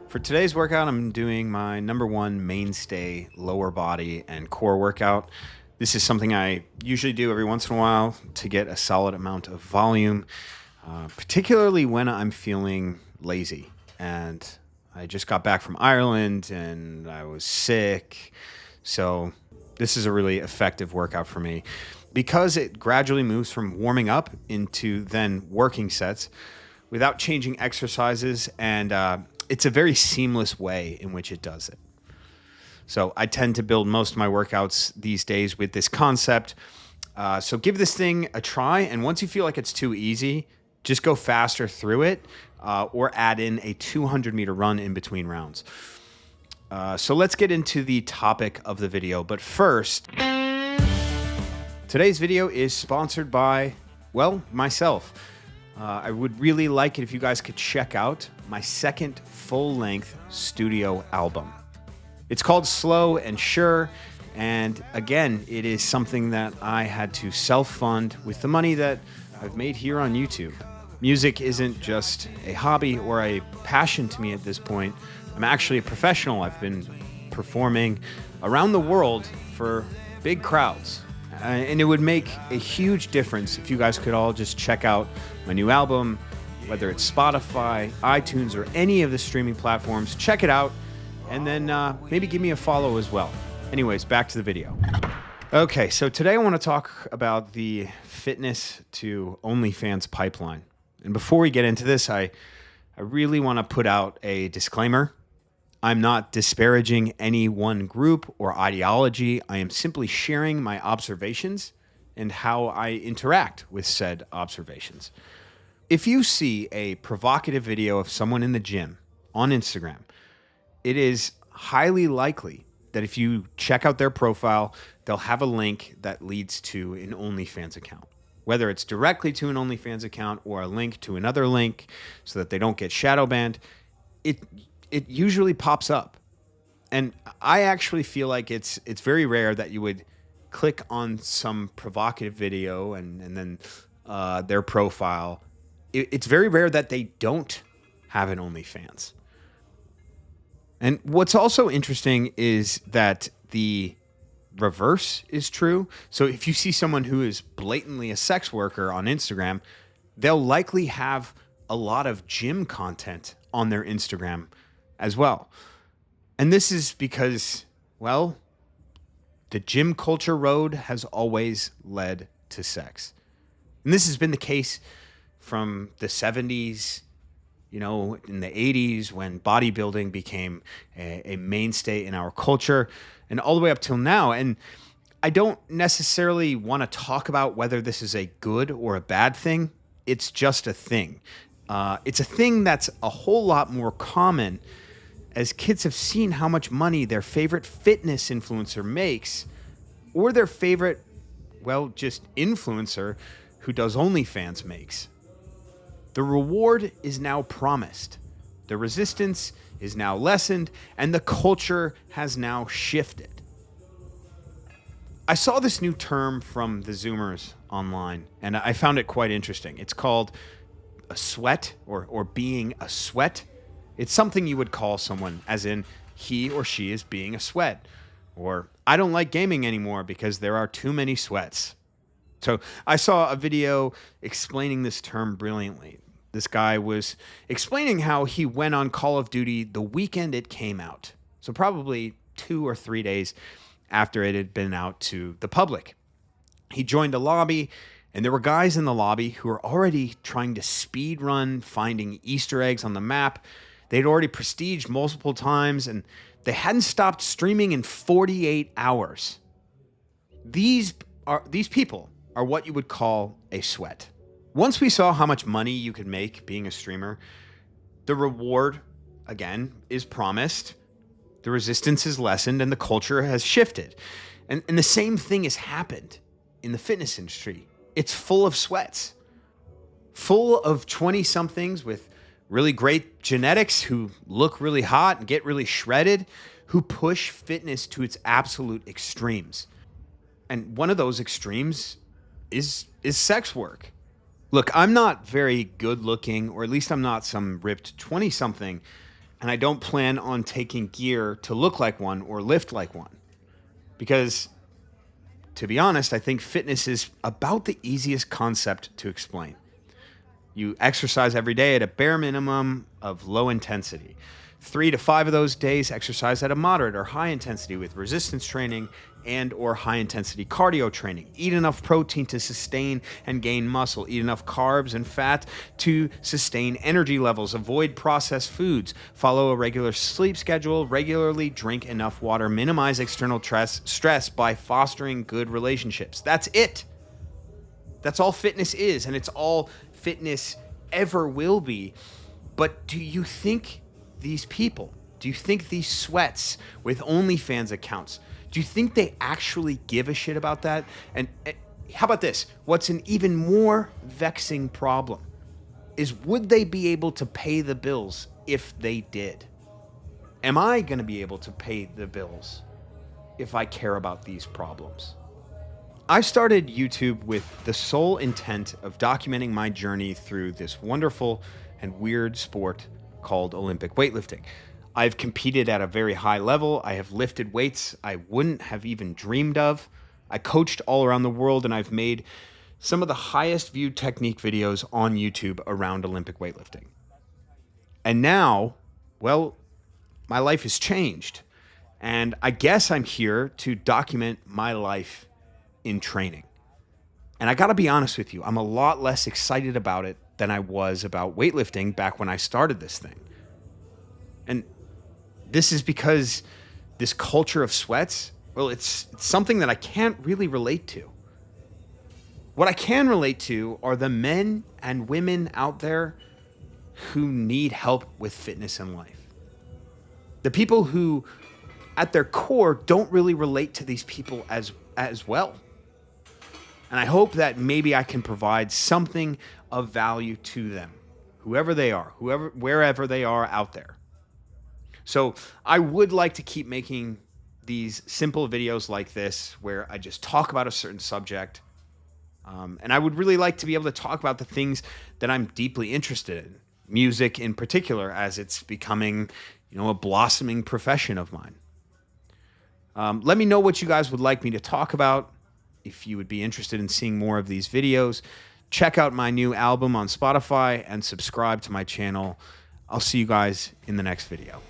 For today's workout, I'm doing my number one mainstay lower body and core workout. This is something I usually do every once in a while to get a solid amount of volume, particularly when I'm feeling lazy. And I just got back from Ireland and I was sick. So this is a really effective workout for me because it gradually moves from warming up into then working sets without changing exercises, and it's a very seamless way in which it does it. So I tend to build most of my workouts these days with this concept. So give this thing a try, and once you feel like it's too easy, just go faster through it, or add in a 200-meter run in between rounds. So let's get into the topic of the video. But first, today's video is sponsored by, well, myself. I would really like it if you guys could check out my second full-length studio album. It's called Slow and Sure, and again, it is something that I had to self-fund with the money that I've made here on YouTube. Music isn't just a hobby or a passion to me at this point. I'm actually a professional. I've been performing around the world for big crowds. And it would make a huge difference if you guys could all just check out my new album, whether it's Spotify, iTunes, or any of the streaming platforms. Check it out, and then maybe give me a follow as well. Anyways, back to the video. Okay, so today I want to talk about the fitness to OnlyFans pipeline. And before we get into this, I really want to put out a disclaimer. I'm not disparaging any one group or ideology. I am simply sharing my observations and how I interact with said observations. If you see a provocative video of someone in the gym on Instagram, it is highly likely that if you check out their profile, they'll have a link that leads to an OnlyFans account. Whether it's directly to an OnlyFans account or a link to another link so that they don't get shadow banned, it usually pops up. And I actually feel like it's very rare that you would click on some provocative video and then their profile. It's very rare that they don't have an OnlyFans. And what's also interesting is that the reverse is true. So if you see someone who is blatantly a sex worker on Instagram, they'll likely have a lot of gym content on their Instagram as well. And this is because, well, the gym culture road has always led to sex. And this has been the case from the 70s, in the 80s when bodybuilding became a mainstay in our culture, and all the way up till now. And I don't necessarily want to talk about whether this is a good or a bad thing. It's just a thing. It's a thing that's a whole lot more common as kids have seen how much money their favorite fitness influencer makes, or their favorite, just influencer who does OnlyFans makes. The reward is now promised. The resistance is now lessened, and the culture has now shifted. I saw this new term from the Zoomers online, and I found it quite interesting. It's called a sweat, or being a sweat. It's something you would call someone, as in he or she is being a sweat. Or I don't like gaming anymore because there are too many sweats. So I saw a video explaining this term brilliantly. This guy was explaining how he went on Call of Duty the weekend it came out. So probably 2 or 3 days after it had been out to the public. He joined a lobby, and there were guys in the lobby who were already trying to speed run, finding Easter eggs on the map. They'd already prestiged multiple times, and they hadn't stopped streaming in 48 hours. These people are what you would call a sweat. Once we saw how much money you could make being a streamer, the reward, again, is promised, the resistance is lessened, and the culture has shifted. And the same thing has happened in the fitness industry. It's full of sweats, full of 20-somethings with really great genetics who look really hot and get really shredded, who push fitness to its absolute extremes. And one of those extremes is sex work. Look, I'm not very good looking, or at least I'm not some ripped 20-something, And I don't plan on taking gear to look like one or lift like one. Because, to be honest, I think fitness is about the easiest concept to explain. You exercise every day at a bare minimum of low intensity. 3 to 5 of those days exercise at a moderate or high intensity with resistance training and or high intensity cardio training. Eat enough protein to sustain and gain muscle. Eat enough carbs and fat to sustain energy levels. Avoid processed foods. Follow a regular sleep schedule. Regularly drink enough water. Minimize external stress by fostering good relationships. That's it. That's all fitness is, and it's all fitness ever will be. But do you think these people, do you think these sweats with OnlyFans accounts, do you think they actually give a shit about that? And how about this? What's an even more vexing problem is, would they be able to pay the bills if they did? Am I going to be able to pay the bills if I care about these problems? I started YouTube with the sole intent of documenting my journey through this wonderful and weird sport called Olympic weightlifting. I've competed at a very high level. I have lifted weights I wouldn't have even dreamed of. I coached all around the world, and I've made some of the highest viewed technique videos on YouTube around Olympic weightlifting. And now, well, my life has changed. And I guess I'm here to document my life in training. And I got to be honest with you, I'm a lot less excited about it than I was about weightlifting back when I started this thing. And this is because this culture of sweats, well, it's something that I can't really relate to. What I can relate to are the men and women out there who need help with fitness and life. The people who, at their core, don't really relate to these people as well. And I hope that maybe I can provide something of value to them, whoever they are, wherever they are out there. So I would like to keep making these simple videos like this where I just talk about a certain subject. And I would really like to be able to talk about the things that I'm deeply interested in, music in particular, as it's becoming, a blossoming profession of mine. Let me know what you guys would like me to talk about. If you would be interested in seeing more of these videos, check out my new album on Spotify and subscribe to my channel. I'll see you guys in the next video.